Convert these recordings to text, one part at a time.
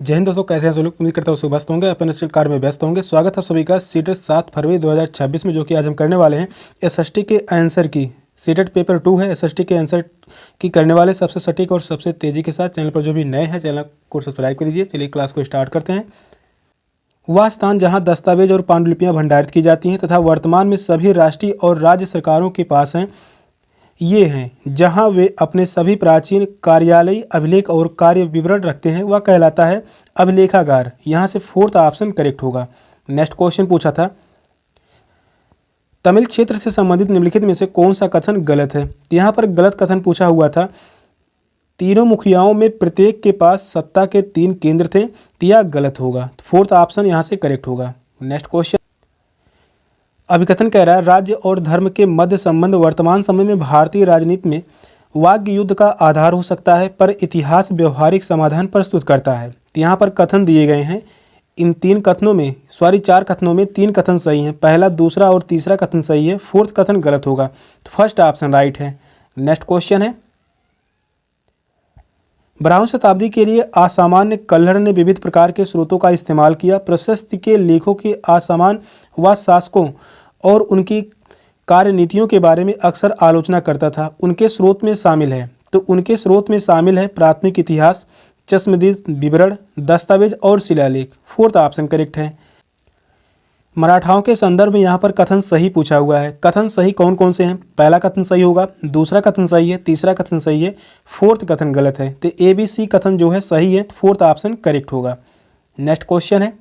जय हिंद दोस्तों, कैसे हैं सब लोग। उम्मीद करता हूँ सब मस्त होंगे, अपने निश्चित कार्य में व्यस्त होंगे। स्वागत है सभी का सीटेट 7 फरवरी 2026 में, जो कि आज हम करने वाले हैं एसएसटी के आंसर की। सीटेट पेपर 2 है, एसएसटी के आंसर की करने वाले सबसे सटीक और सबसे तेज़ी के साथ। चैनल पर जो भी नए हैं चैनल को सब्सक्राइब कर लीजिए। चलिए क्लास को स्टार्ट करते हैं। वह स्थान जहाँ दस्तावेज और पांडुलिपियाँ भंडारित की जाती हैं तथा वर्तमान में सभी राष्ट्रीय और राज्य सरकारों के पास हैं, ये हैं जहां वे अपने सभी प्राचीन कार्यालयी अभिलेख और कार्य विवरण रखते हैं, वह कहलाता है अभिलेखागार। यहां से फोर्थ ऑप्शन करेक्ट होगा। नेक्स्ट क्वेश्चन पूछा था, तमिल क्षेत्र से संबंधित निम्नलिखित में से कौन सा कथन गलत है। तो यहाँ पर गलत कथन पूछा हुआ था, तीनों मुखियाओं में प्रत्येक के पास सत्ता के 3 केंद्र थे। तो यह गलत होगा। फोर्थ ऑप्शन यहाँ से करेक्ट होगा। नेक्स्ट क्वेश्चन, अभिकथन कह रहा है, राज्य और धर्म के मध्य संबंध वर्तमान समय में भारतीय राजनीति में वाग्य युद्ध का आधार हो सकता है, पर इतिहास व्यवहारिक समाधान प्रस्तुत करता है। तो यहाँ पर कथन दिए गए हैं। इन 4 कथनों में 3 कथन सही हैं। पहला, दूसरा और तीसरा कथन सही है। फोर्थ कथन गलत होगा। तो फर्स्ट ऑप्शन राइट है। नेक्स्ट क्वेश्चन है, 12वीं शताब्दी के लिए असामान्य कल्हड़ ने विविध प्रकार के स्रोतों का इस्तेमाल किया। प्रशस्ति के लेखों के असामान्य व शासकों और उनकी कार्यनीतियों के बारे में अक्सर आलोचना करता था। उनके स्रोत में शामिल है, तो उनके स्रोत में शामिल है प्राथमिक इतिहास, चश्मदीद विवरण, दस्तावेज और शिलालेख। फोर्थ ऑप्शन करेक्ट है। मराठाओं के संदर्भ में यहाँ पर कथन सही पूछा हुआ है। कथन सही कौन कौन से हैं। पहला कथन सही होगा, दूसरा कथन सही है, तीसरा कथन सही है, फोर्थ कथन गलत है। तो ABC कथन जो है सही है। फोर्थ ऑप्शन करेक्ट होगा। नेक्स्ट क्वेश्चन है,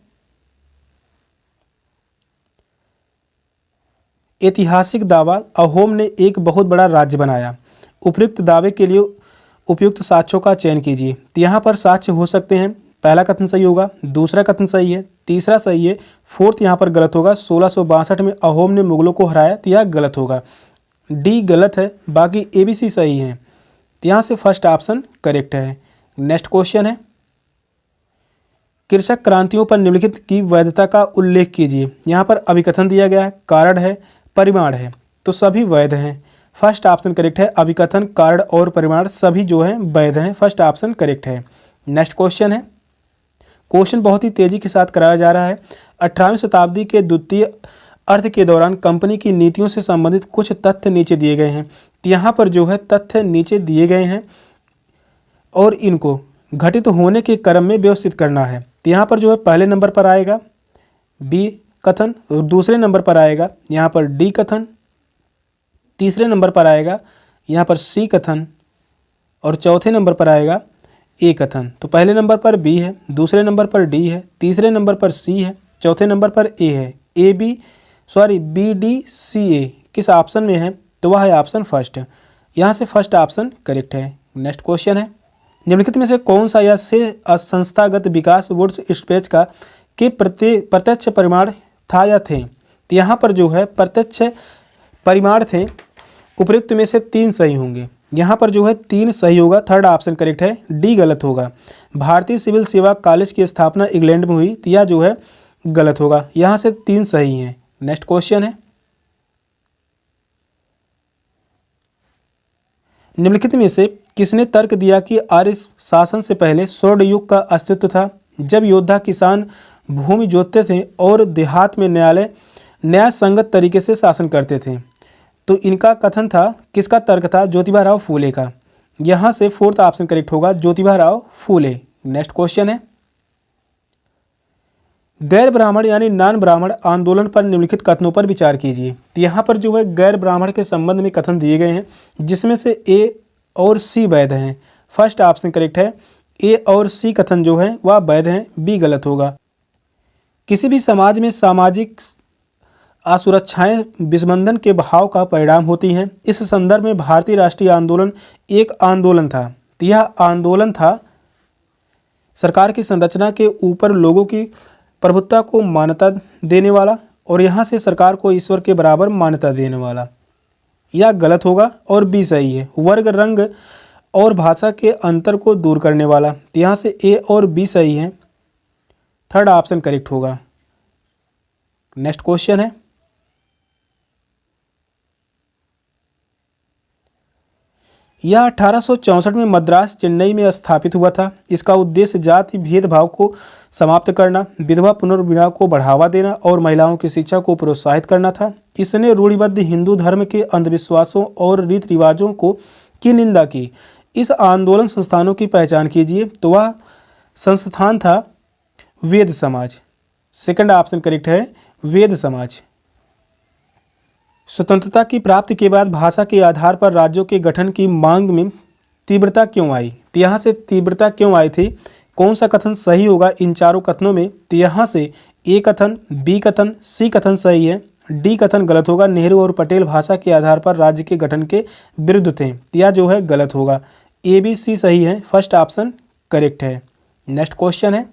ऐतिहासिक दावा, अहोम ने एक बहुत बड़ा राज्य बनाया। उपयुक्त दावे के लिए उपयुक्त साक्ष्यों का चयन कीजिए। तो यहाँ पर साक्ष्य हो सकते हैं, पहला कथन सही होगा, दूसरा कथन सही है, तीसरा सही है, फोर्थ यहाँ पर गलत होगा। 1662 में अहोम ने मुगलों को हराया, तो यह गलत होगा। डी गलत है, बाकी ABC सही है। तो यहाँ से फर्स्ट ऑप्शन करेक्ट है। नेक्स्ट क्वेश्चन है, कृषक क्रांतियों पर निम्नलिखित की वैधता का उल्लेख कीजिए। यहाँ पर अभिकथन दिया गया है, कारण है, परिमाण है, तो सभी वैध हैं। फर्स्ट ऑप्शन करेक्ट है। अभिकथन, कारण और परिमाण सभी जो है वैध हैं। फर्स्ट ऑप्शन करेक्ट है। नेक्स्ट क्वेश्चन है, क्वेश्चन बहुत ही तेजी के साथ कराया जा रहा है। 18वीं शताब्दी के द्वितीय अर्थ के दौरान कंपनी की नीतियों से संबंधित कुछ तथ्य नीचे दिए गए हैं। तो यहाँ पर जो है तथ्य नीचे दिए गए हैं और इनको घटित होने के क्रम में व्यवस्थित करना है। तो यहाँ पर जो है पहले नंबर पर आएगा B कथन, दूसरे नंबर पर आएगा यहाँ पर D कथन, तीसरे नंबर पर आएगा यहाँ पर C कथन और चौथे नंबर पर आएगा A कथन। तो पहले नंबर पर B है, दूसरे नंबर पर D है, तीसरे नंबर पर C है, चौथे नंबर पर A है। BDCA किस ऑप्शन में है, तो वह है ऑप्शन फर्स्ट। यहाँ से फर्स्ट ऑप्शन करेक्ट है। नेक्स्ट क्वेश्चन है, निम्नलिखित में से कौन सा यह से संस्थागत विकास वुड्स स्पेच का के प्रत्यक्ष परिमाण था या थे। तो यहाँ पर जो है प्रत्यक्ष परिमाण थे। उपयुक्त में से 3 सही होंगे। यहाँ पर जो है 3 सही होगा। थर्ड ऑप्शन करेक्ट है। डी गलत होगा। भारतीय सिविल सेवा कॉलेज की स्थापना इंग्लैंड में हुई, तो यह जो है गलत होगा। यहाँ से 3 सही हैं। नेक्स्ट क्वेश्चन है, निम्नलिखित में से किसने तर्क दिया कि आर्य शासन से पहले स्वर्ण युग का अस्तित्व था, जब योद्धा किसान भूमि जोतते थे और देहात में न्याय संगत तरीके से शासन करते थे। तो इनका कथन था, किसका तर्क था, ज्योतिबा राव फूले का। यहाँ से फोर्थ ऑप्शन करेक्ट होगा, ज्योतिबा राव फूले। नेक्स्ट क्वेश्चन है, गैर ब्राह्मण यानी नॉन ब्राह्मण आंदोलन पर निम्नलिखित कथनों पर विचार कीजिए। तो यहाँ पर जो है गैर ब्राह्मण के संबंध में कथन दिए गए हैं, जिसमें से A और C वैध हैं। फर्स्ट ऑप्शन करेक्ट है। A और C कथन जो है वह वैध हैं। B गलत होगा। किसी भी समाज में सामाजिक असुरक्षाएं विस्मंदन के भाव का परिणाम होती हैं। इस संदर्भ में भारतीय राष्ट्रीय आंदोलन एक आंदोलन था। तो यह आंदोलन था सरकार की संरचना के ऊपर लोगों की प्रभुत्व को मान्यता देने वाला और यहाँ से सरकार को ईश्वर के बराबर मान्यता देने वाला। यह गलत होगा और B सही है। वर्ग, रंग और भाषा के अंतर को दूर करने वाला। तो यहाँ से A और B सही है। थर्ड ऑप्शन करेक्ट होगा। नेक्स्ट क्वेश्चन है, यह 1864 में मद्रास चेन्नई में स्थापित हुआ था। इसका उद्देश्य जाति भेदभाव को समाप्त करना, विधवा पुनर्विवाह को बढ़ावा देना और महिलाओं की शिक्षा को प्रोत्साहित करना था। इसने रूढ़िबद्ध हिंदू धर्म के अंधविश्वासों और रीति रिवाजों की निंदा की। इस आंदोलन संस्थानों की पहचान कीजिए, तो वह संस्थान था वेद समाज। सेकंड ऑप्शन करेक्ट है, वेद समाज। स्वतंत्रता की प्राप्ति के बाद भाषा के आधार पर राज्यों के गठन की मांग में तीव्रता क्यों आई? तो यहाँ से तीव्रता क्यों आई थी? कौन सा कथन सही होगा इन चारों कथनों में? तो यहाँ से ए कथन, बी कथन, सी कथन सही है, डी कथन गलत होगा। नेहरू और पटेल भाषा के आधार पर राज्य के गठन के विरुद्ध थे, यह जो है गलत होगा। ए बी सी सही है, फर्स्ट ऑप्शन करेक्ट है। नेक्स्ट क्वेश्चन है,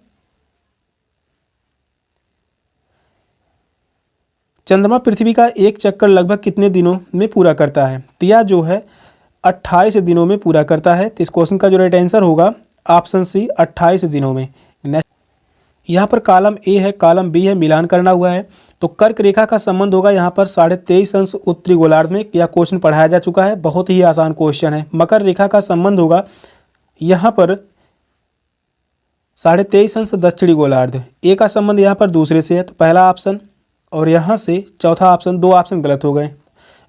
चंद्रमा पृथ्वी का एक चक्कर लगभग कितने दिनों में पूरा करता है? तो यह जो है 28 दिनों में पूरा करता है। तो इस क्वेश्चन का जो राइट आंसर होगा ऑप्शन सी, 28 दिनों में। नेक्स्ट, यहाँ पर कॉलम ए है, कॉलम बी है, मिलान करना हुआ है। तो कर्क रेखा का संबंध होगा यहाँ पर 23.5 अंश उत्तरी गोलार्ध में। यह क्वेश्चन पढ़ाया जा चुका है, बहुत ही आसान क्वेश्चन है। मकर रेखा का संबंध होगा यहाँ पर 23.5 अंश दक्षिणी गोलार्ध। ए का संबंध यहाँ पर दूसरे से है, तो पहला ऑप्शन, और यहाँ से चौथा ऑप्शन, दो ऑप्शन गलत हो गए।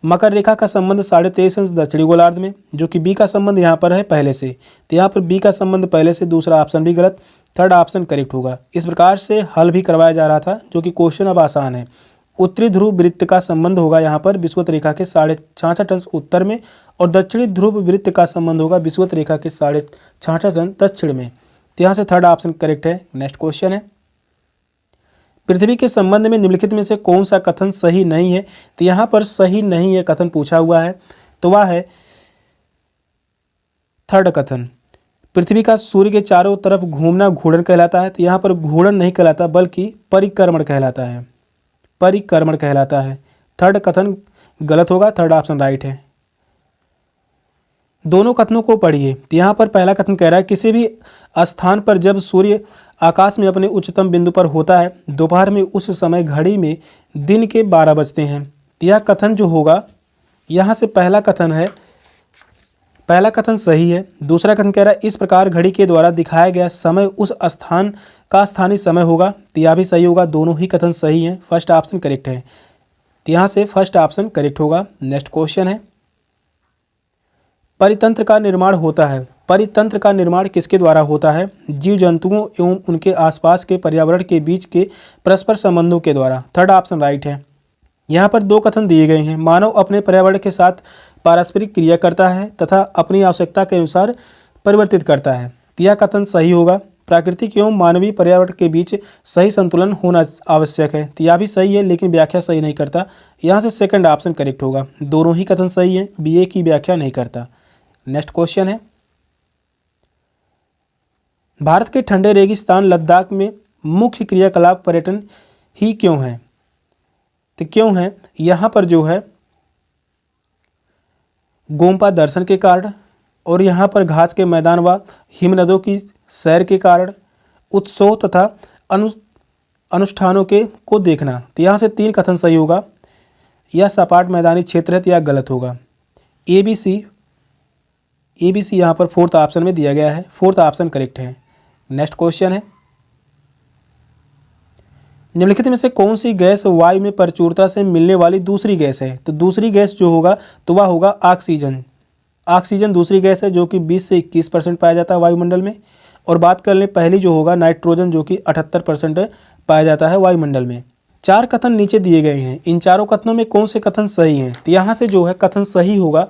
मकर रेखा का संबंध 23.5 अंश दक्षिणी गोलार्ध में, जो कि बी का संबंध यहाँ पर है पहले से। तो यहाँ पर बी का संबंध पहले से, दूसरा ऑप्शन भी गलत, थर्ड ऑप्शन करेक्ट होगा। इस प्रकार से हल भी करवाया जा रहा था, जो कि क्वेश्चन अब आसान है। उत्तरी ध्रुव वृत्त का संबंध होगा यहाँ पर विषुवत रेखा के 66.5 अंश उत्तर में, और दक्षिणी ध्रुव वृत्त का संबंध होगा विषुवत रेखा के 66.5 अंश दक्षिण में। तो यहाँ से थर्ड ऑप्शन करेक्ट है। नेक्स्ट क्वेश्चन है, पृथ्वी के संबंध में निम्नलिखित में से कौन सा कथन सही नहीं है? तो यहाँ पर सही नहीं है कथन पूछा हुआ है, तो वह है थर्ड कथन। पृथ्वी का सूर्य के चारों तरफ घूमना घूर्णन कहलाता है। तो यहाँ पर घूर्णन नहीं कहलाता, बल्कि परिक्रमण कहलाता है, परिक्रमण कहलाता है। थर्ड कथन गलत होगा, थर्ड ऑप्शन राइट है। दोनों कथनों को पढ़िए। तो यहाँ पर पहला कथन कह रहा है, किसी भी स्थान पर जब सूर्य आकाश में अपने उच्चतम बिंदु पर होता है दोपहर में, उस समय घड़ी में दिन के 12 बजते हैं। तो यह कथन जो होगा, यहाँ से पहला कथन है, पहला कथन सही है। दूसरा कथन कह रहा है, इस प्रकार घड़ी के द्वारा दिखाया गया समय उस स्थान का स्थानीय समय होगा। तो यह भी सही होगा, दोनों ही कथन सही हैं, फर्स्ट ऑप्शन करेक्ट है। तो यहाँ से फर्स्ट ऑप्शन करेक्ट होगा। नेक्स्ट क्वेश्चन है, परितंत्र का निर्माण होता है। परितंत्र का निर्माण किसके द्वारा होता है? जीव जंतुओं एवं उनके आसपास के पर्यावरण के बीच के परस्पर संबंधों के द्वारा। थर्ड ऑप्शन राइट है। यहाँ पर दो कथन दिए गए हैं, मानव अपने पर्यावरण के साथ पारस्परिक क्रिया करता है तथा अपनी आवश्यकता के अनुसार परिवर्तित करता है। तो यह कथन सही होगा, प्राकृतिक एवं मानवीय पर्यावरण के बीच सही संतुलन होना आवश्यक है। तो यह भी सही है, लेकिन व्याख्या सही नहीं करता। यहाँ से सेकंड ऑप्शन करेक्ट होगा, दोनों ही कथन सही हैं, बी ए की व्याख्या नहीं करता। नेक्स्ट क्वेश्चन है, भारत के ठंडे रेगिस्तान लद्दाख में मुख्य क्रियाकलाप पर्यटन ही क्यों है? तो क्यों है? यहाँ पर जो है गोम्पा दर्शन के कारण, और यहाँ पर घास के मैदान व हिमनदों की सैर के कारण, उत्सव तथा अनुष्ठानों को देखना। तो यहाँ से तीन कथन सही होगा। यह सपाट मैदानी क्षेत्र है, तो यह गलत होगा। ए बी सी यहाँ पर फोर्थ ऑप्शन में दिया गया है, फोर्थ ऑप्शन करेक्ट है। नेक्स्ट क्वेश्चन है, निम्नलिखित में से कौन सी गैस वायु में प्रचुरता से मिलने वाली दूसरी गैस है? तो दूसरी गैस जो होगा, तो वह होगा ऑक्सीजन। ऑक्सीजन दूसरी गैस है, जो कि 20 से 21% पाया जाता है वायुमंडल में। और बात कर लें पहली जो होगा नाइट्रोजन, जो कि 78% पाया जाता है वायुमंडल में। चार कथन नीचे दिए गए हैं, इन चारों कथनों में कौन से कथन सही हैं? तो यहाँ से जो है कथन सही होगा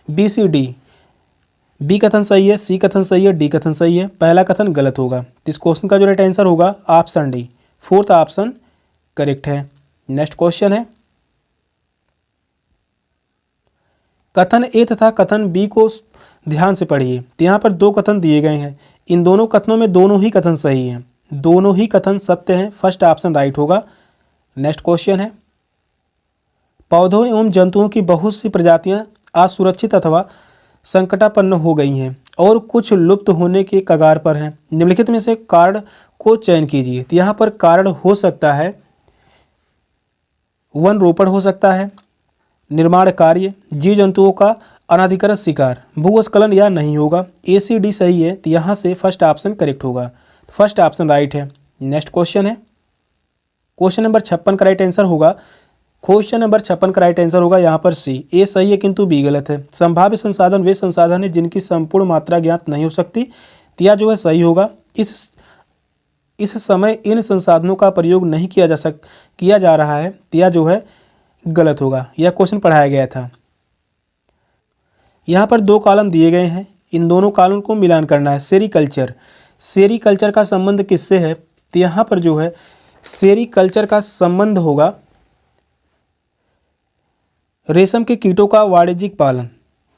बी सी डी। बी कथन सही है, सी कथन सही है, डी कथन सही है, पहला कथन गलत होगा। इस क्वेश्चन का जो राइट आंसर होगा option D, fourth option correct है। नेक्स्ट क्वेश्चन है, कथन ए तथा कथन बी को ध्यान से पढ़िए। तो यहाँ पर दो कथन दिए गए हैं, इन दोनों कथनों में दोनों ही कथन सही हैं, दोनों ही कथन सत्य हैं, फर्स्ट ऑप्शन राइट होगा। नेक्स्ट क्वेश्चन है, पौधों एवं जंतुओं की बहुत सी प्रजातियां असुरक्षित अथवा संकटापन्न हो गई हैं और कुछ लुप्त होने के कगार पर हैं। निम्नलिखित में से कारण को चयन कीजिए। तो यहाँ पर कारण हो सकता है वन रोपण हो सकता है, निर्माण कार्य, जीव जंतुओं का अनाधिकृत शिकार, भूस्खलन या नहीं होगा। ए सी डी सही है, तो यहाँ से फर्स्ट ऑप्शन करेक्ट होगा। फर्स्ट ऑप्शन राइट है। नेक्स्ट क्वेश्चन है क्वेश्चन नंबर 56 का राइट आंसर होगा, क्वेश्चन नंबर 56 का राइट आंसर होगा यहाँ पर सी। ए सही है किंतु बी गलत है। संभाव्य संसाधन वे संसाधन है जिनकी संपूर्ण मात्रा ज्ञात नहीं हो सकती, तो यह जो है सही होगा। इस समय इन संसाधनों का प्रयोग नहीं किया जा रहा है, तो यह जो है गलत होगा। यह क्वेश्चन पढ़ाया गया था। यहाँ पर दो कॉलम दिए गए हैं, इन दोनों कॉलम को मिलान करना है। सेरीकल्चर, सेरीकल्चर का संबंध किससे है, तो यहाँ पर जो है सेरीकल्चर का संबंध होगा रेशम के कीटों का वाणिज्यिक पालन।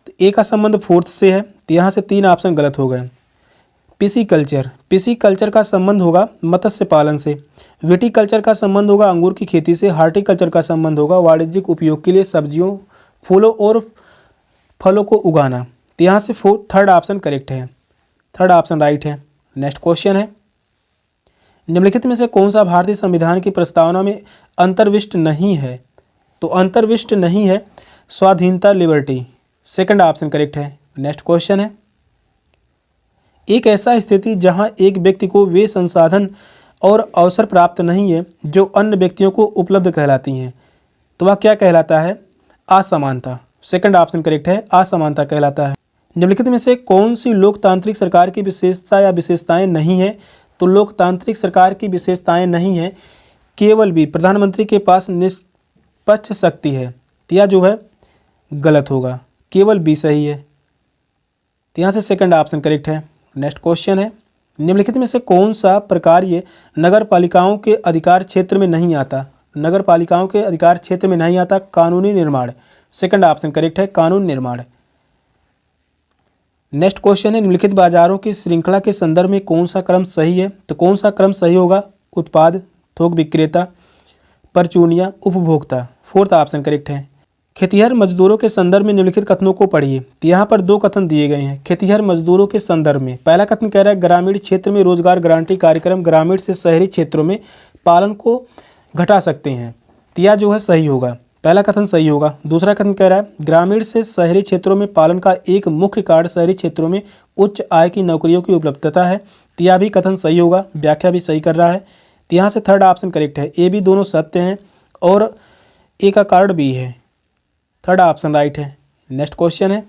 तो ए का संबंध फोर्थ से है, तो यहाँ से 3 ऑप्शन गलत हो गए। पिसीकल्चर, पिसीकल्चर का संबंध होगा मत्स्य पालन से। विटीकल्चर का संबंध होगा अंगूर की खेती से। हार्टिकल्चर का संबंध होगा वाणिज्यिक उपयोग के लिए सब्जियों, फूलों और फलों को उगाना। तो यहाँ से थर्ड ऑप्शन करेक्ट है, थर्ड ऑप्शन राइट है। नेक्स्ट क्वेश्चन है, निम्नलिखित में से कौन सा भारतीय संविधान की प्रस्तावना में अंतर्विष्ट नहीं है, तो अंतर्विष्ट नहीं है स्वाधीनता, लिबर्टी, सेकंड ऑप्शन करेक्ट है। नेक्स्ट क्वेश्चन है, एक ऐसा स्थिति जहां एक व्यक्ति को वे संसाधन और अवसर प्राप्त नहीं है जो अन्य व्यक्तियों को उपलब्ध कहलाती हैं, तो वह क्या कहलाता है, असमानता, सेकंड ऑप्शन करेक्ट है, असमानता कहलाता है। निम्नलिखित में से कौन सी लोकतांत्रिक सरकार की विशेषता या विशेषताएं नहीं है, तो लोकतांत्रिक सरकार की विशेषताएं नहीं है केवल भी प्रधानमंत्री के पास निष्पक्ष शक्ति है, तो यह जो है गलत होगा, केवल बी सही है, तो यहाँ से सेकंड ऑप्शन करेक्ट है। नेक्स्ट क्वेश्चन है, निम्नलिखित में से कौन सा प्रकार्य नगर पालिकाओं के अधिकार क्षेत्र में नहीं आता, नगर पालिकाओं के अधिकार क्षेत्र में नहीं आता, कानूनी निर्माण, सेकंड ऑप्शन करेक्ट है, कानून निर्माण। नेक्स्ट क्वेश्चन है, निम्नलिखित बाजारों की श्रृंखला के संदर्भ में कौन सा क्रम सही है, तो कौन सा क्रम सही होगा, उत्पाद, थोक विक्रेता, परचूनिया, उपभोक्ता, फोर्थ ऑप्शन करेक्ट है। खेतिहर मजदूरों के संदर्भ में निम्नलिखित कथनों को पढ़िए, तो यहाँ पर 2 कथन दिए गए हैं खेतिहर मजदूरों के संदर्भ में। पहला कथन कह रहा है ग्रामीण क्षेत्र में रोजगार गारंटी कार्यक्रम ग्रामीण से शहरी क्षेत्रों में पालन को घटा सकते हैं, तो यह जो है सही होगा, पहला कथन सही होगा। दूसरा कथन कह रहा है ग्रामीण से शहरी क्षेत्रों में पालन का एक मुख्य कारण शहरी क्षेत्रों में उच्च आय की नौकरियों की उपलब्धता है, तो यह भी कथन सही होगा, व्याख्या भी सही कर रहा है, तो यहाँ से थर्ड ऑप्शन करेक्ट है। ए बी दोनों सत्य हैं और ए का कारण बी है, थर्ड ऑप्शन राइट है। नेक्स्ट क्वेश्चन है,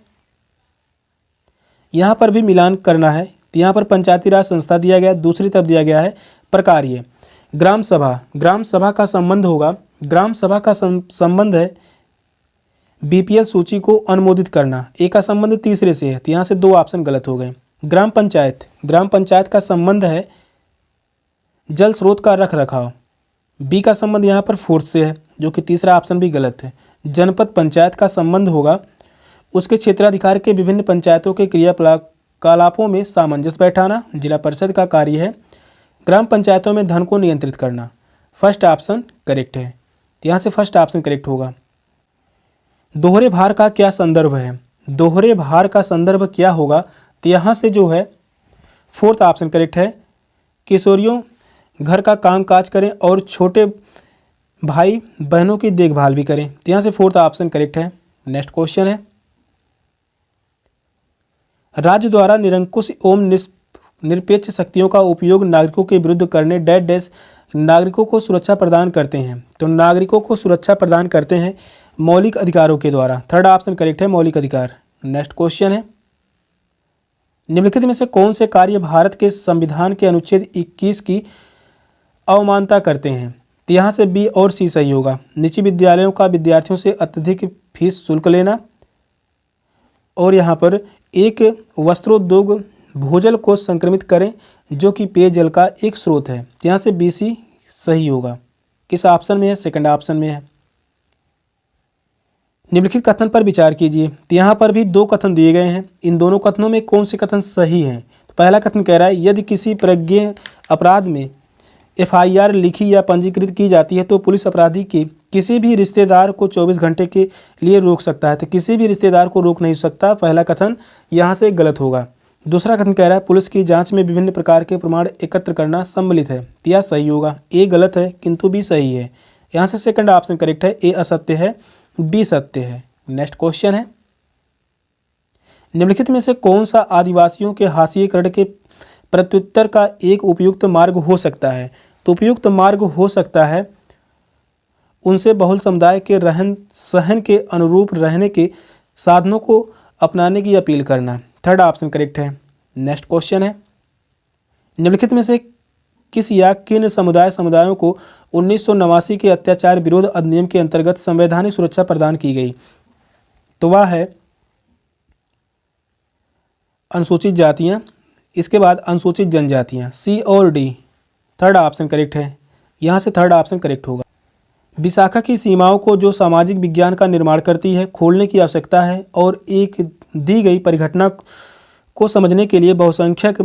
यहाँ पर भी मिलान करना है, तो यहाँ पर पंचायती राज संस्था दिया गया है, दूसरी तरफ दिया गया है प्रकार्य। ग्राम सभा, ग्राम सभा का संबंध होगा, ग्राम सभा का संबंध है बीपीएल सूची को अनुमोदित करना। ए का संबंध तीसरे से है, तो यहाँ से 2 ऑप्शन गलत हो गए। ग्राम पंचायत, ग्राम पंचायत का संबंध है जल स्रोत का रख रखाव। बी का संबंध यहाँ पर फोर्थ से है, जो कि तीसरा ऑप्शन भी गलत है। जनपद पंचायत का संबंध होगा उसके क्षेत्राधिकार के विभिन्न पंचायतों के क्रियाकलापों में सामंजस्य बैठाना। जिला परिषद का कार्य है ग्राम पंचायतों में धन को नियंत्रित करना, फर्स्ट ऑप्शन करेक्ट है, तो यहाँ से फर्स्ट ऑप्शन करेक्ट होगा। दोहरे भार का क्या संदर्भ है, दोहरे भार का संदर्भ क्या होगा, तो यहाँ से जो है फोर्थ ऑप्शन करेक्ट है, किशोरियों घर का काम काज करें और छोटे भाई बहनों की देखभाल भी करें, तो यहाँ से फोर्थ ऑप्शन करेक्ट है। नेक्स्ट क्वेश्चन है, राज्य द्वारा निरंकुश एवं निरपेक्ष शक्तियों का उपयोग नागरिकों के विरुद्ध करने डैश नागरिकों को सुरक्षा प्रदान करते हैं, तो नागरिकों को सुरक्षा प्रदान करते हैं मौलिक अधिकारों के द्वारा, थर्ड ऑप्शन करेक्ट है, मौलिक अधिकार। नेक्स्ट क्वेश्चन है, निम्नलिखित में से कौन से कार्य भारत के संविधान के अनुच्छेद 21 की अवमानना करते हैं, तो यहाँ से बी और सी सही होगा। निजी विद्यालयों का विद्यार्थियों से अत्यधिक फीस शुल्क लेना, और यहाँ पर एक वस्त्रोद्योग भूजल को संक्रमित करें जो कि पेयजल का एक स्रोत है, तो यहाँ से बी सी सही होगा। किस ऑप्शन में है, सेकंड ऑप्शन में है। निम्नलिखित कथन पर विचार कीजिए, तो यहाँ पर भी 2 कथन दिए गए हैं, इन दोनों कथनों में कौन से कथन सही हैं, तो पहला कथन कह रहा है यदि किसी प्रज्ञेय अपराध में FIR लिखी या पंजीकृत की जाती है तो पुलिस अपराधी के किसी भी रिश्तेदार को 24 घंटे के लिए रोक सकता है, तो किसी भी रिश्तेदार को रोक नहीं सकता, पहला कथन यहाँ से गलत होगा। दूसरा कथन कह रहा है पुलिस की जांच में विभिन्न प्रकार के प्रमाण एकत्र करना सम्मिलित है, तो यह सही होगा। ए गलत है किंतु बी सही है, यहाँ से सेकंड ऑप्शन करेक्ट है, ए असत्य है, बी सत्य है। नेक्स्ट क्वेश्चन है, निम्नलिखित में से कौन सा आदिवासियों के हाशिएकरण के प्रत्युत्तर का एक उपयुक्त मार्ग हो सकता है? तो उपयुक्त मार्ग हो सकता है उनसे बहुल समुदाय के रहन सहन के अनुरूप रहने के साधनों को अपनाने की अपील करना। थर्ड ऑप्शन करेक्ट है। नेक्स्ट क्वेश्चन है, निम्नलिखित में से किस या किन समुदायों को 1989 के अत्याचार विरोध अधिनियम के अंतर्गत संवैधानिक सुरक्षा प्रदान की गई? तो वह है अनुसूचित जातियां, इसके बाद अनुसूचित जनजातियां, सी और डी। थर्ड ऑप्शन करेक्ट है, यहाँ से थर्ड ऑप्शन करेक्ट होगा। विशाखा की सीमाओं को जो सामाजिक विज्ञान का निर्माण करती है खोलने की आवश्यकता है और एक दी गई परिघटना को समझने के लिए बहुसंख्यक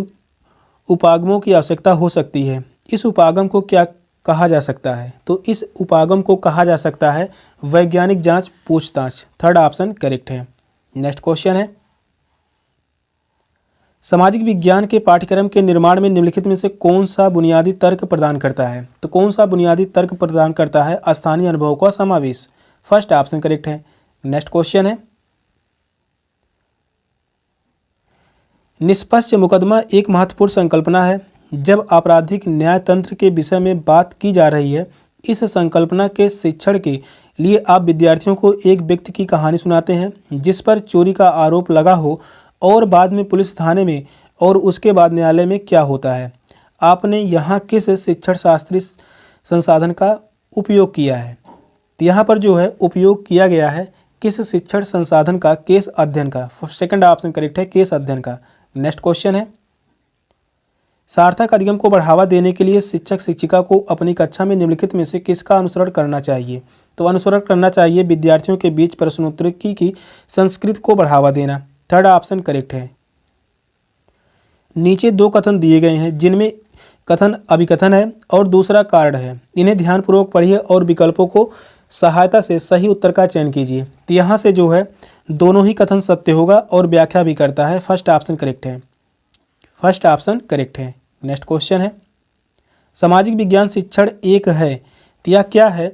उपागमों की आवश्यकता हो सकती है। इस उपागम को क्या कहा जा सकता है? तो इस उपागम को कहा जा सकता है वैज्ञानिक जांच पूछताछ। थर्ड ऑप्शन करेक्ट है। नेक्स्ट क्वेश्चन है, सामाजिक विज्ञान के पाठ्यक्रम के निर्माण में निम्नलिखित में से कौन सा बुनियादी तर्क प्रदान करता है? तो कौन सा बुनियादी तर्क प्रदान करता है? स्थानीय अनुभव का समावेश। फर्स्ट ऑप्शन करेक्ट है। नेक्स्ट क्वेश्चन है, निष्पक्ष मुकदमा एक महत्वपूर्ण संकल्पना है जब आपराधिक न्याय तंत्र के विषय में बात की जा रही है। इस संकल्पना के शिक्षण के लिए आप विद्यार्थियों को एक व्यक्ति की कहानी सुनाते हैं जिस पर चोरी का आरोप लगा हो और बाद में पुलिस थाने में और उसके बाद न्यायालय में क्या होता है। आपने यहाँ किस शिक्षण शास्त्रीय संसाधन का उपयोग किया है? तो यहाँ पर जो है उपयोग किया गया है किस शिक्षण संसाधन का? केस अध्ययन का। सेकंड ऑप्शन करेक्ट है, केस अध्ययन का। नेक्स्ट क्वेश्चन है, सार्थक अधिगम को बढ़ावा देने के लिए शिक्षक शिक्षिका को अपनी कक्षा में निम्नलिखित में से किसका अनुसरण करना चाहिए? तो अनुसरण करना चाहिए विद्यार्थियों के बीच प्रश्नोत्तरी की संस्कृति को बढ़ावा देना। थर्ड ऑप्शन करेक्ट है। नीचे दो कथन दिए गए हैं जिनमें कथन अभिकथन है और दूसरा कारण है। इन्हें ध्यानपूर्वक पढ़िए और विकल्पों को सहायता से सही उत्तर का चयन कीजिए। तो यहाँ से जो है दोनों ही कथन सत्य होगा और व्याख्या भी करता है। फर्स्ट ऑप्शन करेक्ट है। फर्स्ट ऑप्शन करेक्ट है। नेक्स्ट क्वेश्चन है, सामाजिक विज्ञान शिक्षण एक है तो यह क्या है?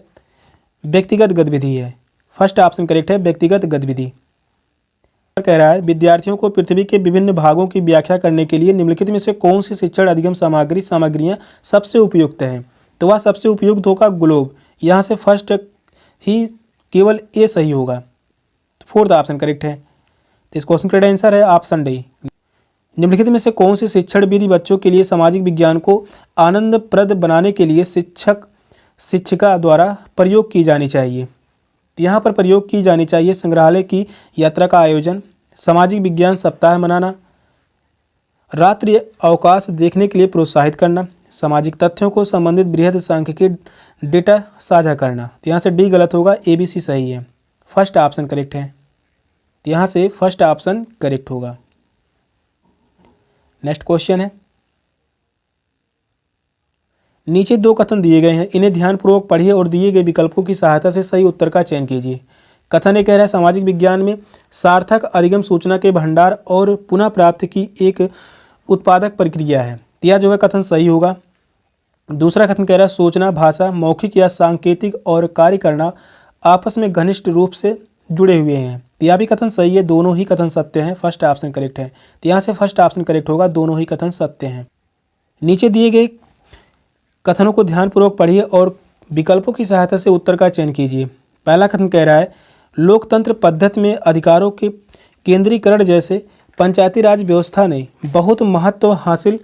व्यक्तिगत गतिविधि है। फर्स्ट ऑप्शन करेक्ट है, व्यक्तिगत गतिविधि। कह रहा है विद्यार्थियों को पृथ्वी के विभिन्न भागों की व्याख्या करने के लिए निम्नलिखित में से कौन सी शिक्षण अधिगम सामग्रियां सबसे उपयुक्त हैं? तो वह सबसे उपयुक्त होगा ग्लोब। यहाँ से फर्स्ट ही केवल ए सही होगा। फोर्थ ऑप्शन करेक्ट है। तो इस क्वेश्चन का आंसर है ऑप्शन डी। निम्नलिखित में से कौन सी शिक्षण विधि बच्चों के लिए सामाजिक विज्ञान को आनंदप्रद बनाने के लिए शिक्षक शिक्षिका द्वारा प्रयोग की जानी चाहिए? तो यहाँ पर प्रयोग की जानी चाहिए संग्रहालय की यात्रा का आयोजन, सामाजिक विज्ञान सप्ताह मनाना, रात्रि अवकाश देखने के लिए प्रोत्साहित करना, सामाजिक तथ्यों को संबंधित बृहद सांख्यिकी डेटा साझा करना। तो यहाँ से डी गलत होगा, ए बी सी सही है। फर्स्ट ऑप्शन करेक्ट है। तो यहाँ से फर्स्ट ऑप्शन करेक्ट होगा। नेक्स्ट क्वेश्चन है, नीचे दो कथन दिए गए हैं, इन्हें ध्यानपूर्वक पढ़िए और दिए गए विकल्पों की सहायता से सही उत्तर का चयन कीजिए। कथन ये कह रहा है सामाजिक विज्ञान में सार्थक अधिगम सूचना के भंडार और पुनः प्राप्त की एक उत्पादक प्रक्रिया है। यह जो है कथन सही होगा। दूसरा कथन कह रहा है सूचना, भाषा, मौखिक या सांकेतिक और कार्य करना आपस में घनिष्ठ रूप से जुड़े हुए हैं। यह भी कथन सही है, दोनों ही कथन सत्य हैं। फर्स्ट ऑप्शन करेक्ट है। तो यहाँ से फर्स्ट ऑप्शन करेक्ट होगा, दोनों ही कथन सत्य हैं। नीचे दिए गए कथनों को ध्यानपूर्वक पढ़िए और विकल्पों की सहायता से उत्तर का चयन कीजिए। पहला कथन कह रहा है लोकतंत्र पद्धति में अधिकारों के केंद्रीकरण जैसे पंचायती राज व्यवस्था ने बहुत महत्व हासिल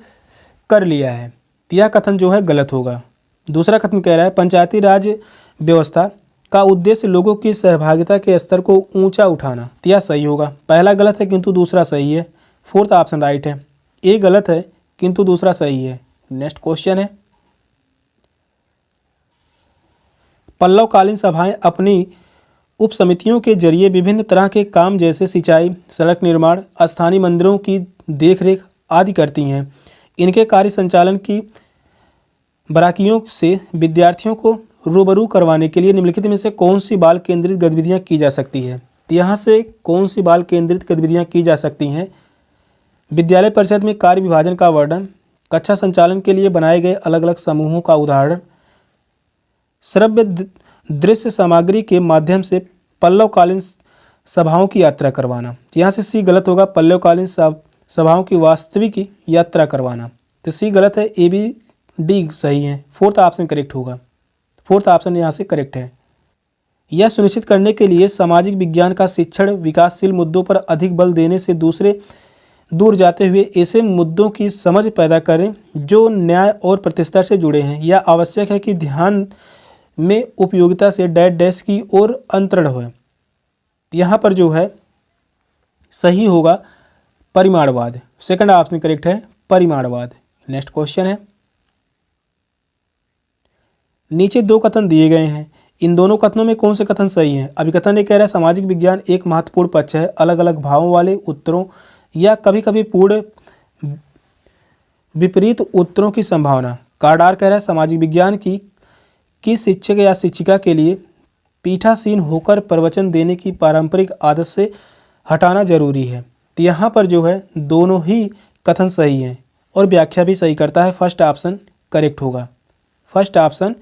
कर लिया है। यह कथन जो है गलत होगा। दूसरा कथन कह रहा है पंचायती राज व्यवस्था का उद्देश्य लोगों की सहभागिता के स्तर को ऊंचा उठाना। यह सही होगा। पहला गलत है किंतु दूसरा सही है। फोर्थ ऑप्शन राइट है। ए गलत है किंतु दूसरा सही है। नेक्स्ट क्वेश्चन है, पल्लवकालीन सभाएं अपनी उप समितियों के जरिए विभिन्न तरह के काम जैसे सिंचाई, सड़क निर्माण, स्थानीय मंदिरों की देखरेख आदि करती हैं। इनके कार्य संचालन की बारीकियों से विद्यार्थियों को रूबरू करवाने के लिए निम्नलिखित में से कौन सी बाल केंद्रित गतिविधियां की जा सकती है? तो यहाँ से कौन सी बाल केंद्रित गतिविधियां की जा सकती हैं? विद्यालय परिषद में कार्य विभाजन का वर्णन, कक्षा संचालन के लिए बनाए गए अलग अलग समूहों का उदाहरण, श्रव्य दृश्य सामग्री के माध्यम से पल्लवकालीन सभाओं की यात्रा करवाना। तो यहाँ से सी गलत होगा, पल्लवकालीन सभाओं की वास्तविक यात्रा करवाना। तो सी गलत है, ए बी डी सही है। फोर्थ ऑप्शन करेक्ट होगा, फोर्थ ऑप्शन यहाँ से करेक्ट है। यह सुनिश्चित करने के लिए सामाजिक विज्ञान का शिक्षण विकासशील मुद्दों पर अधिक बल देने से दूर जाते हुए ऐसे मुद्दों की समझ पैदा करें जो न्याय और प्रतिष्ठा से जुड़े हैं। यह आवश्यक है कि ध्यान में उपयोगिता से डैश डैश की ओर अंतरण हो। यहाँ पर जो है सही होगा परिमाणवाद, सेकंड ऑप्शन करेक्ट है परिमाणवाद। नेक्स्ट क्वेश्चन है, नीचे दो कथन दिए गए हैं, इन दोनों कथनों में कौन से कथन सही हैं? अभिकथन ये कह रहा है सामाजिक विज्ञान एक महत्वपूर्ण पक्ष है, अलग अलग भावों वाले उत्तरों या कभी कभी पूर्ण विपरीत उत्तरों की संभावना। कार्डार कह रहा है सामाजिक विज्ञान की शिक्षक या शिक्षिका के लिए पीठासीन होकर प्रवचन देने की पारंपरिक आदत से हटाना जरूरी है। तो यहाँ पर जो है दोनों ही कथन सही हैं और व्याख्या भी सही करता है। फर्स्ट ऑप्शन करेक्ट होगा, फर्स्ट ऑप्शन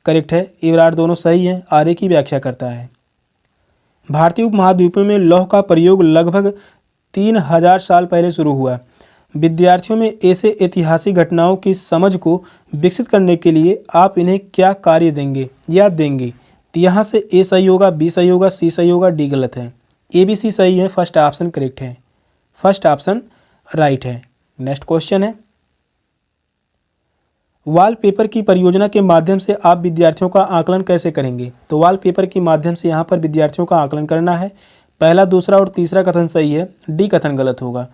करेक्ट है। एवरार्ड दोनों सही हैं, आर्य की व्याख्या करता है। भारतीय उपमहाद्वीपों में लौह का प्रयोग लगभग 3000 साल पहले शुरू हुआ। विद्यार्थियों में ऐसे ऐतिहासिक घटनाओं की समझ को विकसित करने के लिए आप इन्हें क्या कार्य देंगे या देंगे? तो यहाँ से ए सही होगा, बी सही होगा, सी सही होगा, डी गलत है। ए बी सी सही है, फर्स्ट ऑप्शन करेक्ट है, फर्स्ट ऑप्शन राइट है। नेक्स्ट क्वेश्चन है, वॉलपेपर की परियोजना के माध्यम से आप विद्यार्थियों का आकलन कैसे करेंगे? तो वॉलपेपर के माध्यम से यहाँ पर विद्यार्थियों का आकलन करना है। पहला, दूसरा और तीसरा कथन सही है, डी कथन गलत होगा,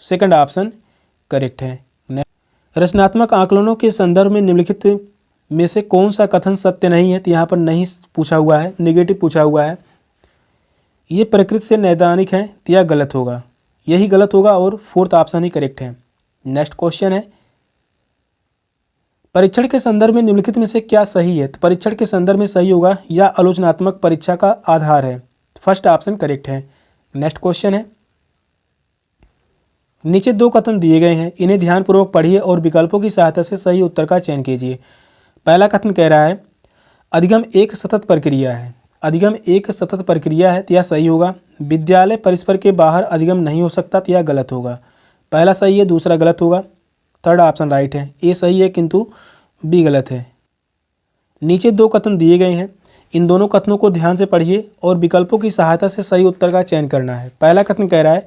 सेकंड ऑप्शन करेक्ट है। रचनात्मक आकलनों के संदर्भ में निम्नलिखित में से कौन सा कथन सत्य नहीं है? तो यहाँ पर नहीं पूछा हुआ है, नेगेटिव पूछा हुआ है। ये प्रकृति से नैदानिक है, तो यह गलत होगा, यही गलत होगा और फोर्थ ऑप्शन ही करेक्ट है। नेक्स्ट क्वेश्चन है, परीक्षण के संदर्भ में निम्नलिखित में से क्या सही है? तो परीक्षण के संदर्भ में सही होगा या आलोचनात्मक परीक्षा का आधार है, फर्स्ट ऑप्शन करेक्ट है। नेक्स्ट क्वेश्चन है, नीचे दो कथन दिए गए हैं, इन्हें ध्यानपूर्वक पढ़िए और विकल्पों की सहायता से सही उत्तर का चयन कीजिए। पहला कथन कह रहा है अधिगम एक सतत प्रक्रिया है, अधिगम एक सतत प्रक्रिया है, तो यह सही होगा। विद्यालय परिसर के बाहर अधिगम नहीं हो सकता, तो यह गलत होगा। पहला सही है, दूसरा गलत होगा, थर्ड ऑप्शन राइट है। ए सही है किंतु बी गलत है। नीचे दो कथन दिए गए हैं, इन दोनों कथनों को ध्यान से पढ़िए और विकल्पों की सहायता से सही उत्तर का चयन करना है। पहला कथन कह रहा है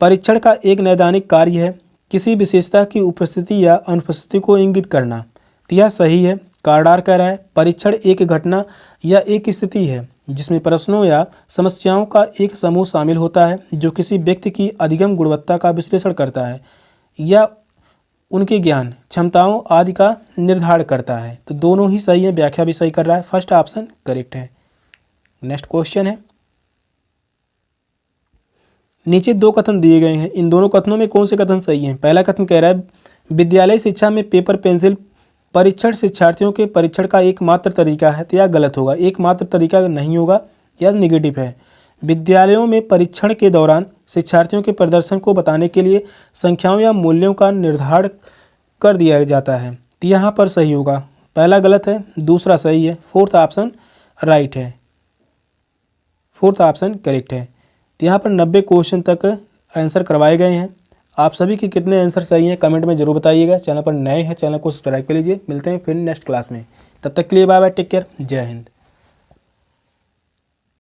परीक्षण का एक नैदानिक कार्य है किसी विशेषता की उपस्थिति या अनुपस्थिति को इंगित करना, तो यह सही है। कार्डार कह रहा है परीक्षण एक घटना या एक स्थिति है जिसमें प्रश्नों या समस्याओं का एक समूह शामिल होता है जो किसी व्यक्ति की अधिगम गुणवत्ता का विश्लेषण करता है या उनके ज्ञान क्षमताओं आदि का निर्धारण करता है। तो दोनों ही सही है, व्याख्या भी सही कर रहा है, फर्स्ट ऑप्शन करेक्ट है। नेक्स्ट क्वेश्चन है, नीचे दो कथन दिए गए हैं, इन दोनों कथनों में कौन से कथन सही हैं? पहला कथन कह रहा है विद्यालय शिक्षा में पेपर पेंसिल परीक्षण शिक्षार्थियों के परीक्षण का एकमात्र तरीका है, तो यह गलत होगा, एकमात्र तरीका नहीं होगा, यह नेगेटिव है। विद्यालयों में परीक्षण के दौरान शिक्षार्थियों के प्रदर्शन को बताने के लिए संख्याओं या मूल्यों का निर्धारण कर दिया जाता है, तो यहाँ पर सही होगा। पहला गलत है, दूसरा सही है, फोर्थ ऑप्शन राइट है, फोर्थ ऑप्शन करेक्ट है। तो यहाँ पर 90 क्वेश्चन तक आंसर करवाए गए हैं। आप सभी के कितने आंसर सही हैं कमेंट में जरूर बताइएगा। चैनल पर नए हैं, चैनल को सब्सक्राइब कर लीजिए। मिलते हैं फिर नेक्स्ट क्लास में, तब तक के लिए बाय बाय, टेक केयर, जय हिंद।